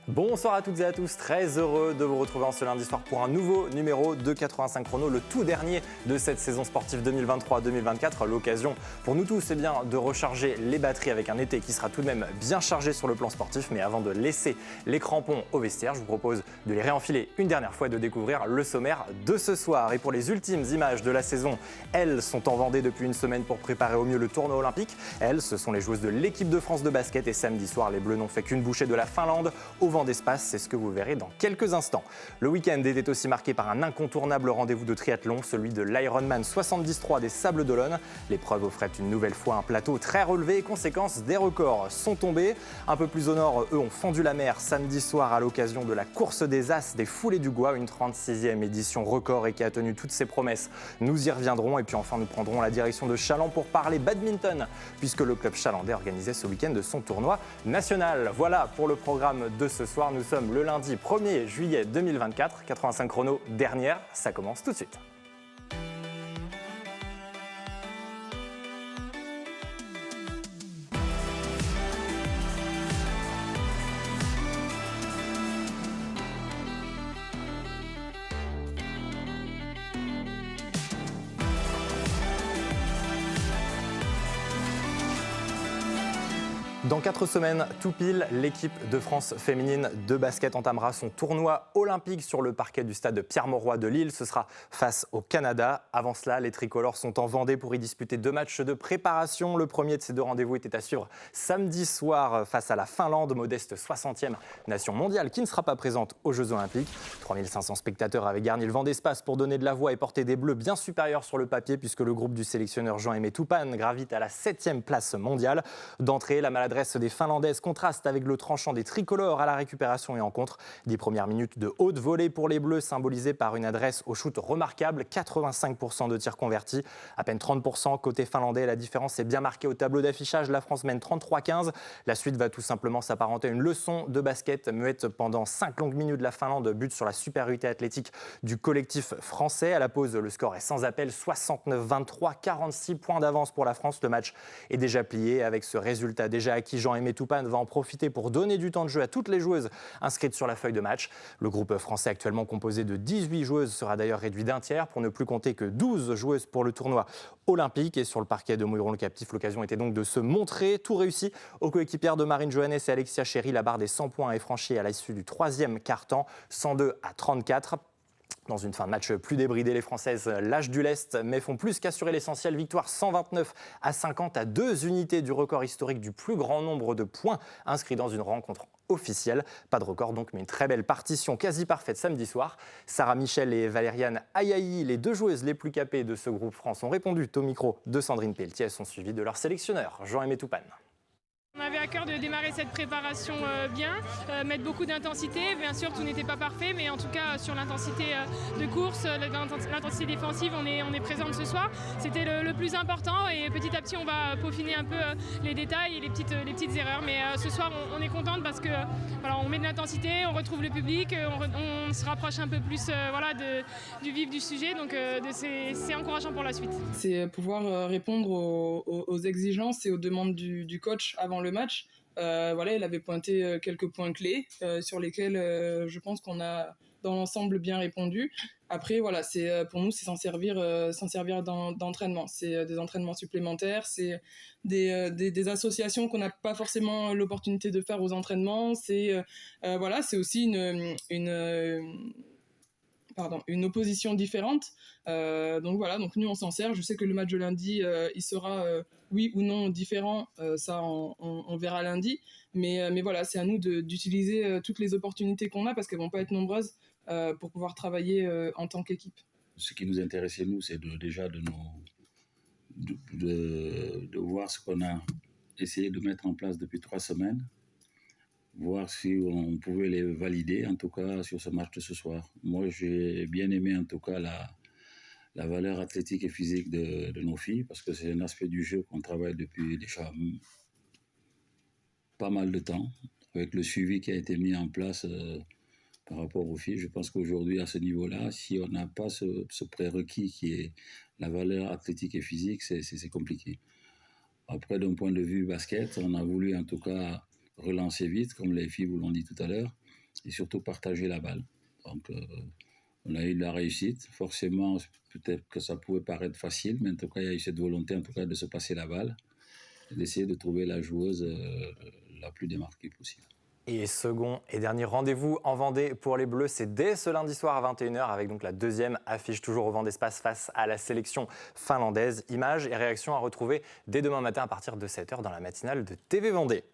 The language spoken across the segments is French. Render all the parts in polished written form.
Bonsoir à toutes et à tous, très heureux de vous retrouver en ce lundi soir pour un nouveau numéro de 85 chrono, le tout dernier de cette saison sportive 2023-2024. L'occasion pour nous tous de recharger les batteries avec un été qui sera tout de même bien chargé sur le plan sportif. Mais avant de laisser les crampons au vestiaire, je vous propose de les réenfiler une dernière fois et de découvrir le sommaire de ce soir. Et pour les ultimes images de la saison, elles sont en Vendée depuis une semaine pour préparer au mieux le tournoi olympique. Elles, ce sont les joueuses de l'équipe de France de basket et samedi soir, les Bleus n'ont fait qu'une bouchée de la Finlande au vent d'espace, c'est ce que vous verrez dans quelques instants. Le week-end était aussi marqué par un incontournable rendez-vous de triathlon, celui de l'Ironman 73 des Sables d'Olonne. L'épreuve offrait une nouvelle fois un plateau très relevé et conséquence, des records sont tombés. Un peu plus au nord, eux ont fendu la mer samedi soir à l'occasion de la course des As des Foulées du Gois, une 36e édition record et qui a tenu toutes ses promesses. Nous y reviendrons et puis enfin nous prendrons la direction de Chaland pour parler badminton, puisque le club chalandais organisait ce week-end de son tournoi national. Voilà pour le programme de ce soir. Nous sommes le lundi 1er juillet 2024. 85 chrono dernière, ça commence tout de suite. Dans 4 semaines, tout pile, l'équipe de France féminine de basket entamera son tournoi olympique sur le parquet du stade Pierre-Mauroy de Lille. Ce sera face au Canada. Avant cela, les tricolores sont en Vendée pour y disputer 2 matchs de préparation. Le premier de ces 2 rendez-vous était à suivre samedi soir face à la Finlande, modeste 60e nation mondiale qui ne sera pas présente aux Jeux olympiques. 3500 spectateurs avaient garni le vent d'espace pour donner de la voix et porter des bleus bien supérieurs sur le papier puisque le groupe du sélectionneur Jean-Aimé Toupane gravite à la 7e place mondiale. D'entrée, la maladresse des Finlandaises contraste avec le tranchant des tricolores à la récupération et en contre. 10 premières minutes de haute volée pour les Bleus, symbolisées par une adresse au shoot remarquable, 85% de tirs convertis, à peine 30% côté finlandais. La différence est bien marquée au tableau d'affichage. La France mène 33-15. La suite va tout simplement s'apparenter à une leçon de basket muette pendant 5 longues minutes. La Finlande bute sur la supériorité athlétique du collectif français. À la pause, le score est sans appel, 69-23, 46 points d'avance pour la France. Le match est déjà plié. Avec ce résultat déjà acquis, Jean-Aimé Toupane va en profiter pour donner du temps de jeu à toutes les joueuses inscrites sur la feuille de match. Le groupe français actuellement composé de 18 joueuses sera d'ailleurs réduit d'un tiers pour ne plus compter que 12 joueuses pour le tournoi olympique. Et sur le parquet de Mouilleron-le-Captif, l'occasion était donc de se montrer. Tout réussi aux coéquipières de Marine Johannes et Alexia Chéry. La barre des 100 points est franchie à l'issue du 3e quart-temps, 102-34. Dans une fin de match plus débridée, les Françaises lâchent du lest mais font plus qu'assurer l'essentiel. Victoire 129-50 à 2 unités du record historique du plus grand nombre de points inscrits dans une rencontre officielle. Pas de record donc, mais une très belle partition quasi parfaite samedi soir. Sarah Michel et Valériane Ayayi, les 2 joueuses les plus capées de ce groupe France, ont répondu au micro de Sandrine Pelletier. Elles sont suivies de leur sélectionneur, Jean-Aimé Toupane. On avait à cœur de démarrer cette préparation bien, mettre beaucoup d'intensité. Bien sûr, tout n'était pas parfait, mais en tout cas, sur l'intensité de course, l'intensité défensive, on est présente ce soir. C'était le plus important et petit à petit, on va peaufiner un peu les détails et les petites erreurs. Mais ce soir, on est contente parce que voilà, on met de l'intensité, on retrouve le public, on se rapproche un peu plus du vif du sujet. Donc, c'est encourageant pour la suite. C'est pouvoir répondre aux exigences et aux demandes du coach avant le match. Voilà, il avait pointé quelques points clés sur lesquels je pense qu'on a dans l'ensemble bien répondu. Après, voilà, pour nous, c'est s'en servir d'entraînement. C'est des entraînements supplémentaires, c'est des associations qu'on n'a pas forcément l'opportunité de faire aux entraînements. C'est aussi une opposition différente. Donc nous on s'en sert. Je sais que le match de lundi, il sera oui ou non différent. Ça on verra lundi. Mais voilà, c'est à nous d'utiliser toutes les opportunités qu'on a parce qu'elles vont pas être nombreuses pour pouvoir travailler en tant qu'équipe. Ce qui nous intéressait nous, c'est déjà de voir ce qu'on a essayé de mettre en place depuis 3 semaines. Voir si on pouvait les valider, en tout cas sur ce match de ce soir. Moi, j'ai bien aimé en tout cas la valeur athlétique et physique de nos filles, parce que c'est un aspect du jeu qu'on travaille depuis déjà pas mal de temps, avec le suivi qui a été mis en place par rapport aux filles. Je pense qu'aujourd'hui, à ce niveau-là, si on n'a pas ce prérequis qui est la valeur athlétique et physique, c'est compliqué. Après, d'un point de vue basket, on a voulu en tout cas relancer vite, comme les filles vous l'ont dit tout à l'heure. et surtout partager la balle. Donc, on a eu de la réussite. Forcément, peut-être que ça pouvait paraître facile, mais en tout cas, il y a eu cette volonté en tout cas, de se passer la balle et d'essayer de trouver la joueuse la plus démarquée possible. Et second et dernier rendez-vous en Vendée pour les Bleus, c'est dès ce lundi soir à 21h avec donc la deuxième affiche toujours au Vendée Espace face à la sélection finlandaise. Images et réactions à retrouver dès demain matin à partir de 7h dans la matinale de TV Vendée.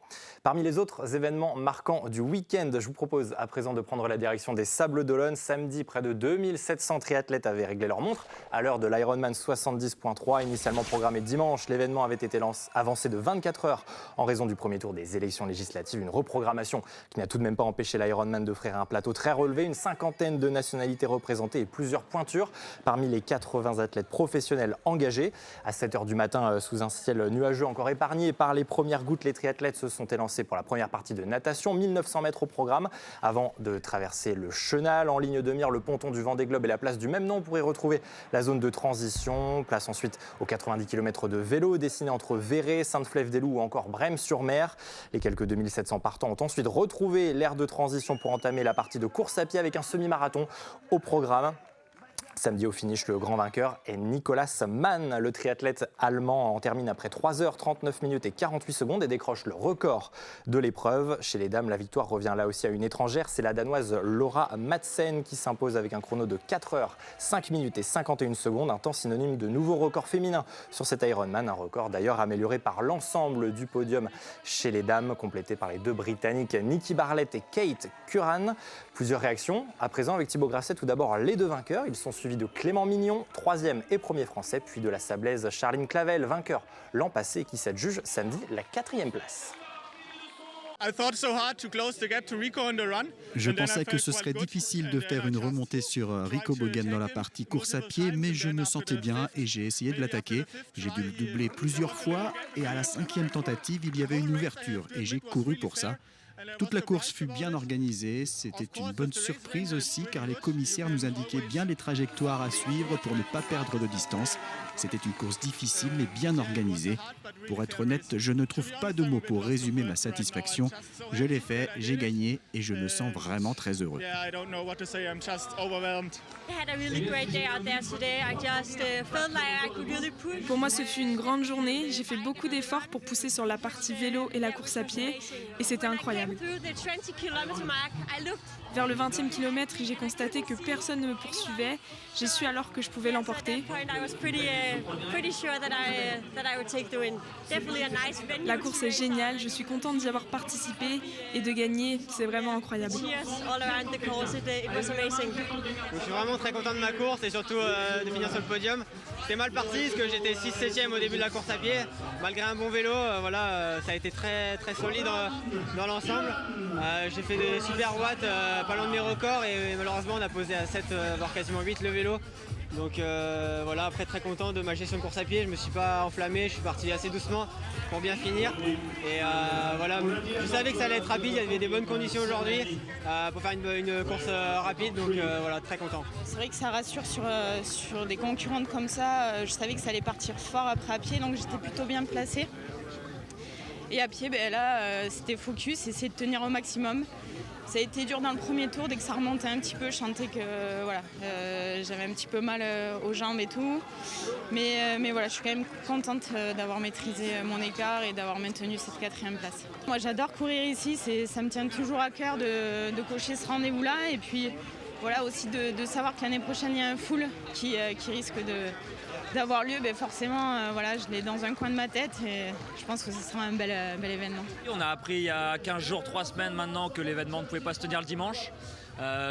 Parmi les autres événements marquants du week-end, je vous propose à présent de prendre la direction des Sables d'Olonne. Samedi, près de 2700 triathlètes avaient réglé leur montre à l'heure de l'Ironman 70.3. Initialement programmé dimanche, l'événement avait été avancé de 24 heures en raison du premier tour des élections législatives. Une reprogrammation qui n'a tout de même pas empêché l'Ironman d'offrir un plateau très relevé, une cinquantaine de nationalités représentées et plusieurs pointures parmi les 80 athlètes professionnels engagés. À 7h du matin, sous un ciel nuageux encore épargné par les premières gouttes, les triathlètes se sont élancés pour la première partie de natation, 1900 mètres au programme, avant de traverser le Chenal. En ligne de mire, le ponton du Vendée Globe et la place du même nom pour y retrouver la zone de transition. Place ensuite aux 90 km de vélo dessinés entre Véret, Sainte-Flève-des-Loups ou encore Brême-sur-Mer. Les quelques 2700 partants ont ensuite retrouvé l'aire de transition pour entamer la partie de course à pied avec un semi-marathon au programme. Samedi au finish, le grand vainqueur est Nicolas Mann. Le triathlète allemand en termine après 3h39 minutes et 48 secondes et décroche le record de l'épreuve. Chez les dames, la victoire revient là aussi à une étrangère. C'est la danoise Laura Madsen qui s'impose avec un chrono de 4h, 5 minutes et 51 secondes. Un temps synonyme de nouveau record féminin sur cet Ironman. Un record d'ailleurs amélioré par l'ensemble du podium chez les dames, complété par les deux Britanniques Nikki Barlett et Kate Curran. Plusieurs réactions à présent avec Thibaut Grasset. Tout d'abord, les deux vainqueurs. Ils sont suivi de Clément Mignon, 3e et 1er français, puis de la Sablaise Charline Clavel, vainqueur l'an passé, qui s'adjuge samedi la 4e place. Je pensais que ce serait difficile de faire une remontée sur Rico Bogen dans la partie course à pied, mais je me sentais bien et j'ai essayé de l'attaquer. J'ai dû le doubler plusieurs fois et à la 5e tentative, il y avait une ouverture et j'ai couru pour ça. Toute la course fut bien organisée, c'était une bonne surprise aussi car les commissaires nous indiquaient bien les trajectoires à suivre pour ne pas perdre de distance. C'était une course difficile mais bien organisée. Pour être honnête, je ne trouve pas de mots pour résumer ma satisfaction. Je l'ai fait, j'ai gagné et je me sens vraiment très heureux. Pour moi, ce fut une grande journée. J'ai fait beaucoup d'efforts pour pousser sur la partie vélo et la course à pied et c'était incroyable. Vers le 20e kilomètre, j'ai constaté que personne ne me poursuivait. J'ai su alors que je pouvais l'emporter. La course est géniale, je suis contente d'y avoir participé et de gagner, c'est vraiment incroyable. Donc, je suis vraiment très content de ma course et surtout de finir sur le podium. J'étais mal parti parce que j'étais 6-7e au début de la course à pied. Malgré un bon vélo, ça a été très, très solide dans l'ensemble. J'ai fait des super watts, pas loin de mes records et malheureusement on a posé à 7 voire quasiment 8 le vélo. Donc voilà, après très content de ma gestion de course à pied, je me suis pas enflammé, je suis parti assez doucement pour bien finir. Et voilà, je savais que ça allait être rapide, il y avait des bonnes conditions aujourd'hui pour faire une course rapide, donc voilà, très content. C'est vrai que ça rassure sur des concurrentes comme ça, je savais que ça allait partir fort après à pied, donc j'étais plutôt bien placée. Et à pied, là, c'était focus, essayer de tenir au maximum. Ça a été dur dans le premier tour, dès que ça remontait un petit peu, je sentais que j'avais un petit peu mal aux jambes et tout. Mais voilà, je suis quand même contente d'avoir maîtrisé mon écart et d'avoir maintenu cette 4e place. Moi j'adore courir ici, ça me tient toujours à cœur de cocher ce rendez-vous-là. Et puis voilà aussi de savoir que l'année prochaine il y a un full qui risque d'avoir lieu, forcément, je l'ai dans un coin de ma tête et je pense que ce sera un bel événement. On a appris il y a 15 jours, 3 semaines maintenant que l'événement ne pouvait pas se tenir le dimanche.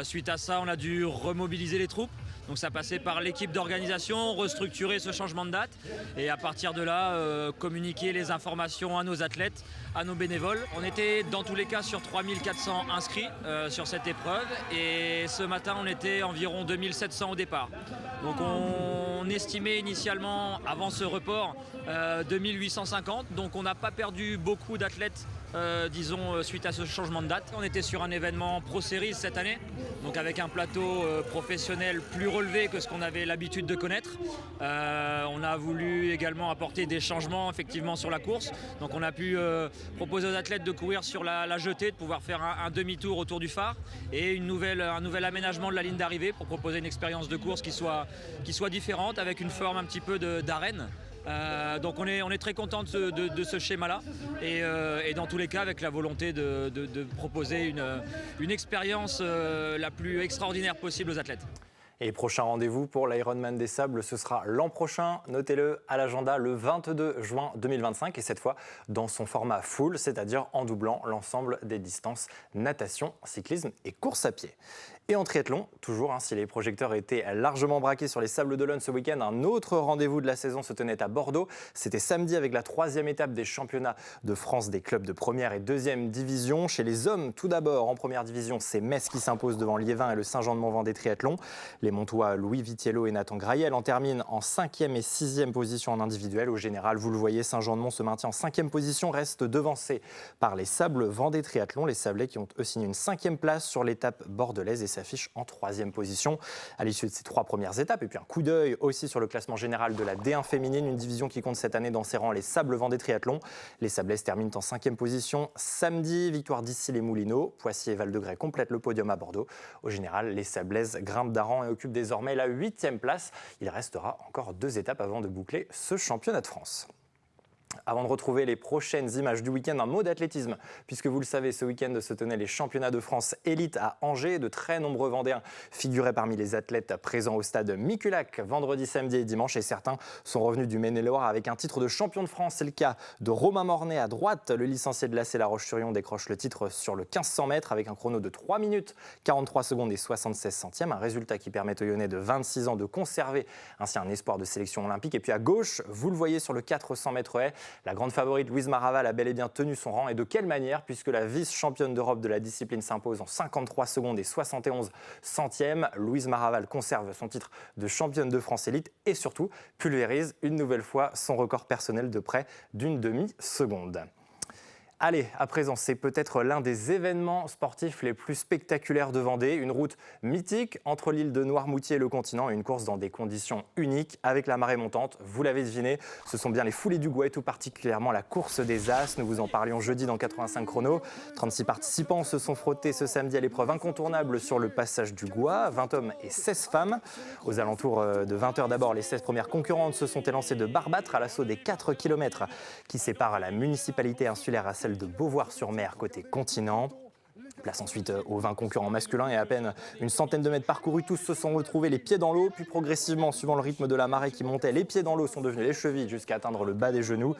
Suite à ça, on a dû remobiliser les troupes. Donc ça passait par l'équipe d'organisation, restructurer ce changement de date et à partir de là, communiquer les informations à nos athlètes, à nos bénévoles. On était dans tous les cas sur 3400 inscrits sur cette épreuve et ce matin on était environ 2700 au départ. Donc on estimait initialement avant ce report 2850, donc on n'a pas perdu beaucoup d'athlètes disons, suite à ce changement de date. On était sur un événement Pro Series cette année, donc avec un plateau professionnel plus relevé que ce qu'on avait l'habitude de connaître. On a voulu également apporter des changements effectivement sur la course. Donc on a pu proposer aux athlètes de courir sur la jetée, de pouvoir faire un demi-tour autour du phare et un nouvel aménagement de la ligne d'arrivée pour proposer une expérience de course qui soit différente, avec une forme un petit peu d'arène. Donc on est très content de ce schéma-là et dans tous les cas avec la volonté de proposer une expérience la plus extraordinaire possible aux athlètes. Et prochain rendez-vous pour l'Ironman des Sables, ce sera l'an prochain, notez-le à l'agenda, le 22 juin 2025 et cette fois dans son format full, c'est-à-dire en doublant l'ensemble des distances natation, cyclisme et course à pied. Et en triathlon, toujours, si les projecteurs étaient largement braqués sur les Sables d'Olonne ce week-end, un autre rendez-vous de la saison se tenait à Bordeaux. C'était samedi avec la 3e étape des championnats de France des clubs de première et deuxième division. Chez les hommes, tout d'abord, en première division, c'est Metz qui s'impose devant Liévin et le Saint-Jean-de-Mont-Vendée triathlon. Les Montois Louis Vitiello et Nathan Graillel en terminent en 5e et 6e position en individuel. Au général, vous le voyez, Saint-Jean-de-Mont se maintient en 5e position, reste devancé par les Sables Vendée triathlon. Les Sablés qui ont eux signé une 5e place sur l'étape bordelaise et s'affiche en 3e position à l'issue de ces 3 premières étapes. Et puis un coup d'œil aussi sur le classement général de la D1 féminine, une division qui compte cette année dans ses rangs les Sables Vendée triathlon. Les Sablaises terminent en 5e position samedi, victoire d'Issy les Moulineaux. Poissy et Val-de-Grès complètent le podium à Bordeaux. Au général, les Sablaises grimpent d'un rang et occupent désormais la 8e place. Il restera encore 2 étapes avant de boucler ce championnat de France. Avant de retrouver les prochaines images du week-end, un mot d'athlétisme, puisque vous le savez, ce week-end se tenaient les championnats de France élite à Angers. De très nombreux Vendéens figuraient parmi les athlètes présents au stade Miculac vendredi, samedi et dimanche. Et certains sont revenus du Maine-et-Loire avec un titre de champion de France. C'est le cas de Romain Mornay à droite. Le licencié de l'AC La Roche-sur-Yon décroche le titre sur le 1500 mètres avec un chrono de 3 minutes 43 secondes et 76 centièmes. Un résultat qui permet au Lyonnais de 26 ans de conserver ainsi un espoir de sélection olympique. Et puis à gauche, vous le voyez sur le 400 mètres haies, la grande favorite Louise Maraval a bel et bien tenu son rang. Et de quelle manière, puisque la vice-championne d'Europe de la discipline s'impose en 53 secondes et 71 centièmes. Louise Maraval conserve son titre de championne de France élite et surtout pulvérise une nouvelle fois son record personnel de près d'une demi-seconde. Allez, à présent, c'est peut-être l'un des événements sportifs les plus spectaculaires de Vendée. Une route mythique entre l'île de Noirmoutier et le continent. Une course dans des conditions uniques avec la marée montante. Vous l'avez deviné, ce sont bien les foulées du Gouet, tout particulièrement la course des As. Nous vous en parlions jeudi dans 85 chrono. 36 participants se sont frottés ce samedi à l'épreuve incontournable sur le passage du Gois. 20 hommes et 16 femmes. Aux alentours de 20h d'abord, les 16 premières concurrentes se sont élancées de barbâtre à l'assaut des 4 km qui séparent la municipalité insulaire à celle de Beauvoir-sur-Mer côté continent. Place ensuite aux 20 concurrents masculins et à peine une centaine de mètres parcourus, tous se sont retrouvés les pieds dans l'eau, puis progressivement, suivant le rythme de la marée qui montait, les pieds dans l'eau sont devenus les chevilles jusqu'à atteindre le bas des genoux.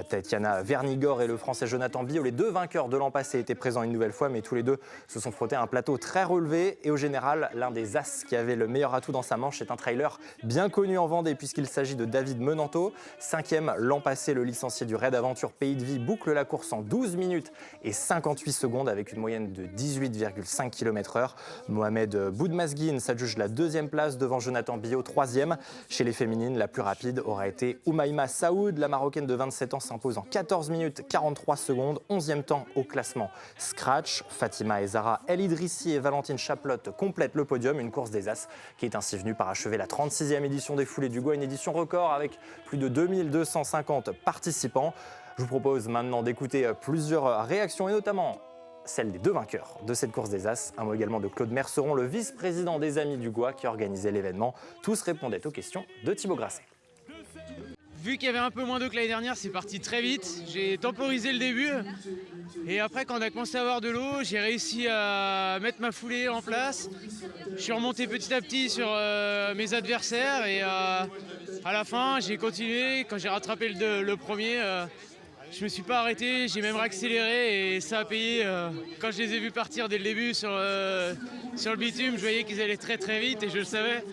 Tatiana Vernigor et le Français Jonathan Billot, les 2 vainqueurs de l'an passé, étaient présents une nouvelle fois, mais tous les deux se sont frottés à un plateau très relevé. Et au général, l'un des As qui avait le meilleur atout dans sa manche est un trailer bien connu en Vendée puisqu'il s'agit de David Menanto. 5e l'an passé, le licencié du Raid Aventure Pays de Vie boucle la course en 12 minutes et 58 secondes avec une moyenne de 18,5 km/h. Mohamed Boudmazguine s'adjuge la 2e place devant Jonathan Billot, 3e. Chez les féminines, la plus rapide aura été Oumaima Saoud. La Marocaine de 27 ans s'impose en 14 minutes 43 secondes. 11e temps au classement Scratch. Fatima et Zara El Idrissi et Valentine Chaplotte complètent le podium. Une course des As qui est ainsi venue parachever la 36e édition des Foulées du Gouet, une édition record avec plus de 2250 participants. Je vous propose maintenant d'écouter plusieurs réactions et notamment celle des 2 vainqueurs de cette course des As. Un mot également de Claude Merceron, le vice-président des Amis du Gouas qui organisait l'événement. Tous répondaient aux questions de Thibaut Grasset. Vu qu'il y avait un peu moins d'eau que l'année dernière, c'est parti très vite. J'ai temporisé le début. Et après, quand on a commencé à avoir de l'eau, j'ai réussi à mettre ma foulée en place. Je suis remonté petit à petit sur mes adversaires. Et à la fin, j'ai continué. Quand j'ai rattrapé le premier, je me suis pas arrêté, j'ai même accéléré et ça a payé. Quand je les ai vus partir dès le début sur le bitume, je voyais qu'ils allaient très très vite et je le savais.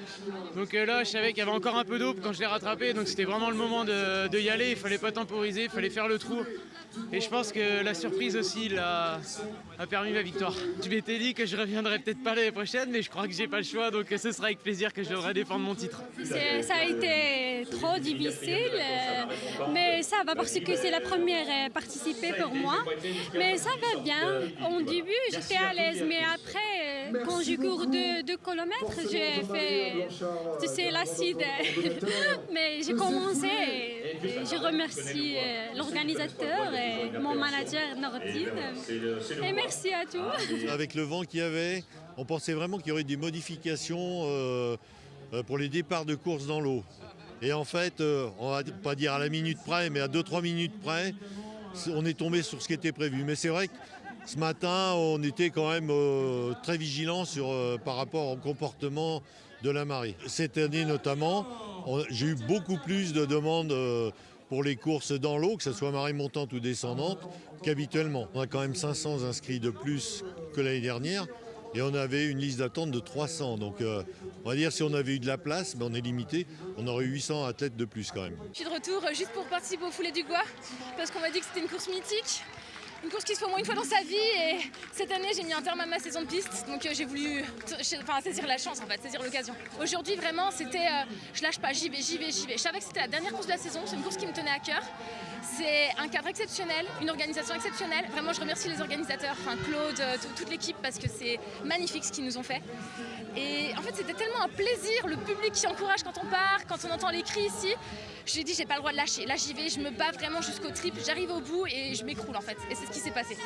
Donc là, je savais qu'il y avait encore un peu d'eau quand je les rattrapais, donc c'était vraiment le moment de y aller. Il fallait pas temporiser, il fallait faire le trou. Et je pense que la surprise aussi a permis ma victoire. Je m'étais dit que je reviendrai peut-être pas l'année prochaine, mais je crois que j'ai pas le choix, donc ce sera avec plaisir que je devrais défendre mon titre. Ça a été trop difficile, mais ça va parce que c'est la première participée pour moi. Mais ça va bien. Au début, j'étais à l'aise, mais après, quand je cours 2 kilomètres, j'ai fait... C'est l'acide. Mais j'ai commencé et je remercie l'organisateur et mon manager Nordine. Et merci à tous. Avec le vent qu'il y avait, on pensait vraiment qu'il y aurait des modifications pour les départs de course dans l'eau. Et en fait, on va pas dire à la minute près, mais à 2-3 minutes près, on est tombé sur ce qui était prévu. Mais c'est vrai que ce matin, on était quand même très vigilants par rapport au comportement de la marée. Cette année notamment, j'ai eu beaucoup plus de demandes pour les courses dans l'eau, que ce soit marée montante ou descendante, qu'habituellement. On a quand même 500 inscrits de plus que l'année dernière et on avait une liste d'attente de 300. Donc on va dire si on avait eu de la place, mais on est limité, on aurait eu 800 athlètes de plus quand même. Je suis de retour juste pour participer au Foulée du Gois parce qu'on m'a dit que c'était une course mythique. Une course qui se fait au moins une fois dans sa vie et cette année j'ai mis un terme à ma saison de piste donc j'ai voulu saisir la chance en fait, saisir l'occasion. Aujourd'hui vraiment c'était je lâche pas, j'y vais. Je savais que c'était la dernière course de la saison, c'est une course qui me tenait à cœur. C'est un cadre exceptionnel, une organisation exceptionnelle. Vraiment je remercie les organisateurs, Claude, toute l'équipe parce que c'est magnifique ce qu'ils nous ont fait. Et en fait c'était tellement un plaisir, le public qui encourage quand on part, quand on entend les cris ici. J'ai dit j'ai pas le droit de lâcher, là j'y vais, je me bats vraiment jusqu'au trip, j'arrive au bout et je m'écroule en fait. Et c'est ce qui s'est passé.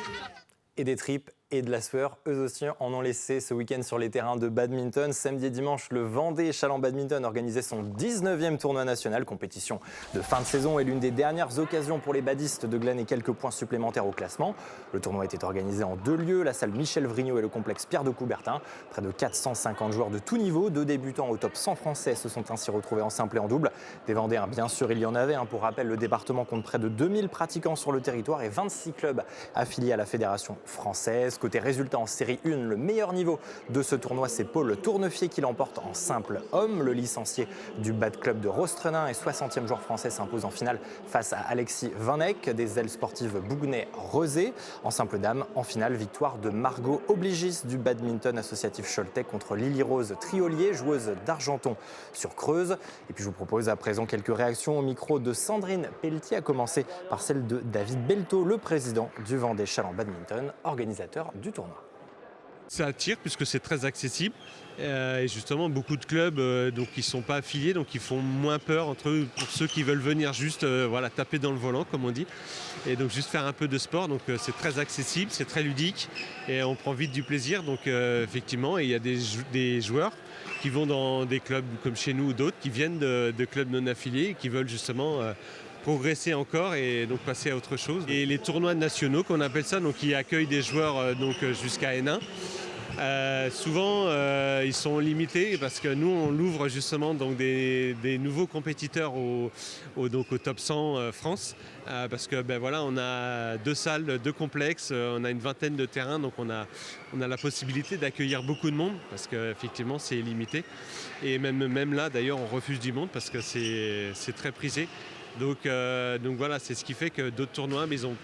Et des tripes et de la sueur, eux aussi en ont laissé ce week-end sur les terrains de badminton. Samedi et dimanche, le Vendée Chaland Badminton organisait son 19e tournoi national. Compétition de fin de saison et l'une des dernières occasions pour les badistes de glaner quelques points supplémentaires au classement. Le tournoi était organisé en 2 lieux, la salle Michel Vrignot et le complexe Pierre de Coubertin. Près de 450 joueurs de tout niveau, 2 débutants au top 100 français se sont ainsi retrouvés en simple et en double. Des Vendéens, bien sûr, il y en avait. Pour rappel, le département compte près de 2000 pratiquants sur le territoire et 26 clubs affiliés à la fédération française. Côté résultat en série 1, le meilleur niveau de ce tournoi, c'est Paul Tournefier qui l'emporte en simple homme. Le licencié du Bad Club de Rostrenin et 60e joueur français s'impose en finale face à Alexis Vinnec des ailes sportives Bougnay-Rezé. En simple dame, en finale, victoire de Margot Obligis du badminton associatif Choletais contre Lily Rose Triolier, joueuse d'Argenton sur Creuse. Et puis je vous propose à présent quelques réactions au micro de Sandrine Pelletier, à commencer par celle de David Belto, le président du Vendée Chaland Badminton, organisateur du tournoi. Ça attire puisque c'est très accessible et justement beaucoup de clubs donc qui ne sont pas affiliés, donc ils font moins peur entre eux pour ceux qui veulent venir juste taper dans le volant comme on dit et donc juste faire un peu de sport. Donc c'est très accessible, c'est très ludique et on prend vite du plaisir. Donc effectivement, il y a des joueurs qui vont dans des clubs comme chez nous ou d'autres qui viennent de clubs non affiliés et qui veulent justement progresser encore et donc passer à autre chose. Et les tournois nationaux qu'on appelle ça, donc qui accueillent des joueurs jusqu'à N1, souvent ils sont limités parce que nous on l'ouvre justement donc des nouveaux compétiteurs au top 100 France parce que on a 2 salles, 2 complexes, on a une vingtaine de terrains, donc on a la possibilité d'accueillir beaucoup de monde parce qu'effectivement c'est limité et même là d'ailleurs on refuse du monde parce que c'est très prisé. Donc voilà, c'est ce qui fait que d'autres tournois, mais ils n'ont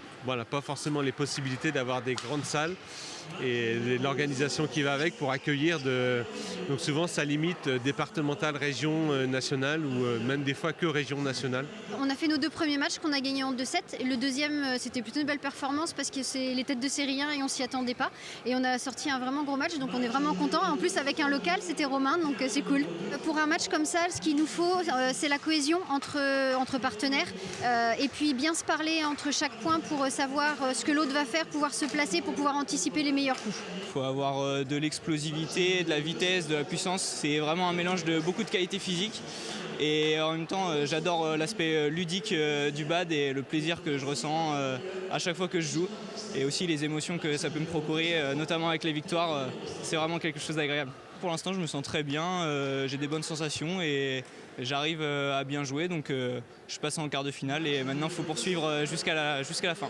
pas forcément les possibilités d'avoir des grandes salles et l'organisation qui va avec pour accueillir. Donc souvent, ça limite départementale, région, nationale ou même des fois que région nationale. On a fait nos 2 premiers matchs qu'on a gagnés en 2-7. Et le deuxième, c'était plutôt une belle performance parce que c'est les têtes de série 1 et on s'y attendait pas. Et on a sorti un vraiment gros match, donc on est vraiment content. En plus, avec un local, c'était Romain, donc c'est cool. Pour un match comme ça, ce qu'il nous faut, c'est la cohésion entre partenaires et puis bien se parler entre chaque point pour savoir ce que l'autre va faire, pouvoir se placer pour pouvoir anticiper les meilleurs coups. Il faut avoir de l'explosivité, de la vitesse, de la puissance. C'est vraiment un mélange de beaucoup de qualités physiques. Et en même temps, j'adore l'aspect ludique du bad et le plaisir que je ressens à chaque fois que je joue. Et aussi les émotions que ça peut me procurer, notamment avec les victoires. C'est vraiment quelque chose d'agréable. Pour l'instant, je me sens très bien, j'ai des bonnes sensations et j'arrive à bien jouer. Donc je passe en quart de finale et maintenant, il faut poursuivre jusqu'à la fin.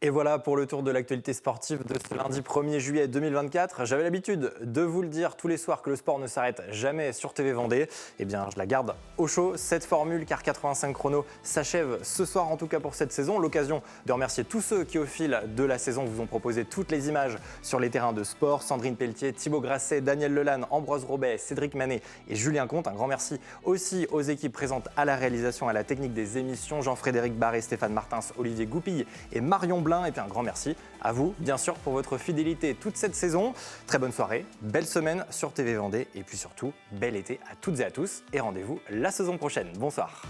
Et voilà pour le tour de l'actualité sportive de ce lundi 1er juillet 2024. J'avais l'habitude de vous le dire tous les soirs que le sport ne s'arrête jamais sur TV Vendée. Eh bien, je la garde au chaud, cette formule, car 85 chrono s'achève ce soir, en tout cas pour cette saison. L'occasion de remercier tous ceux qui, au fil de la saison, vous ont proposé toutes les images sur les terrains de sport. Sandrine Pelletier, Thibaut Grasset, Daniel Lelanne, Ambroise Robet, Cédric Manet et Julien Comte. Un grand merci aussi aux équipes présentes à la réalisation, à la technique des émissions, Jean-Frédéric Barré, Stéphane Martins, Olivier Goupille et Marion Blin. Et puis un grand merci à vous, bien sûr, pour votre fidélité toute cette saison. Très bonne soirée, belle semaine sur TV Vendée et puis surtout, bel été à toutes et à tous. Et rendez-vous la saison prochaine. Bonsoir.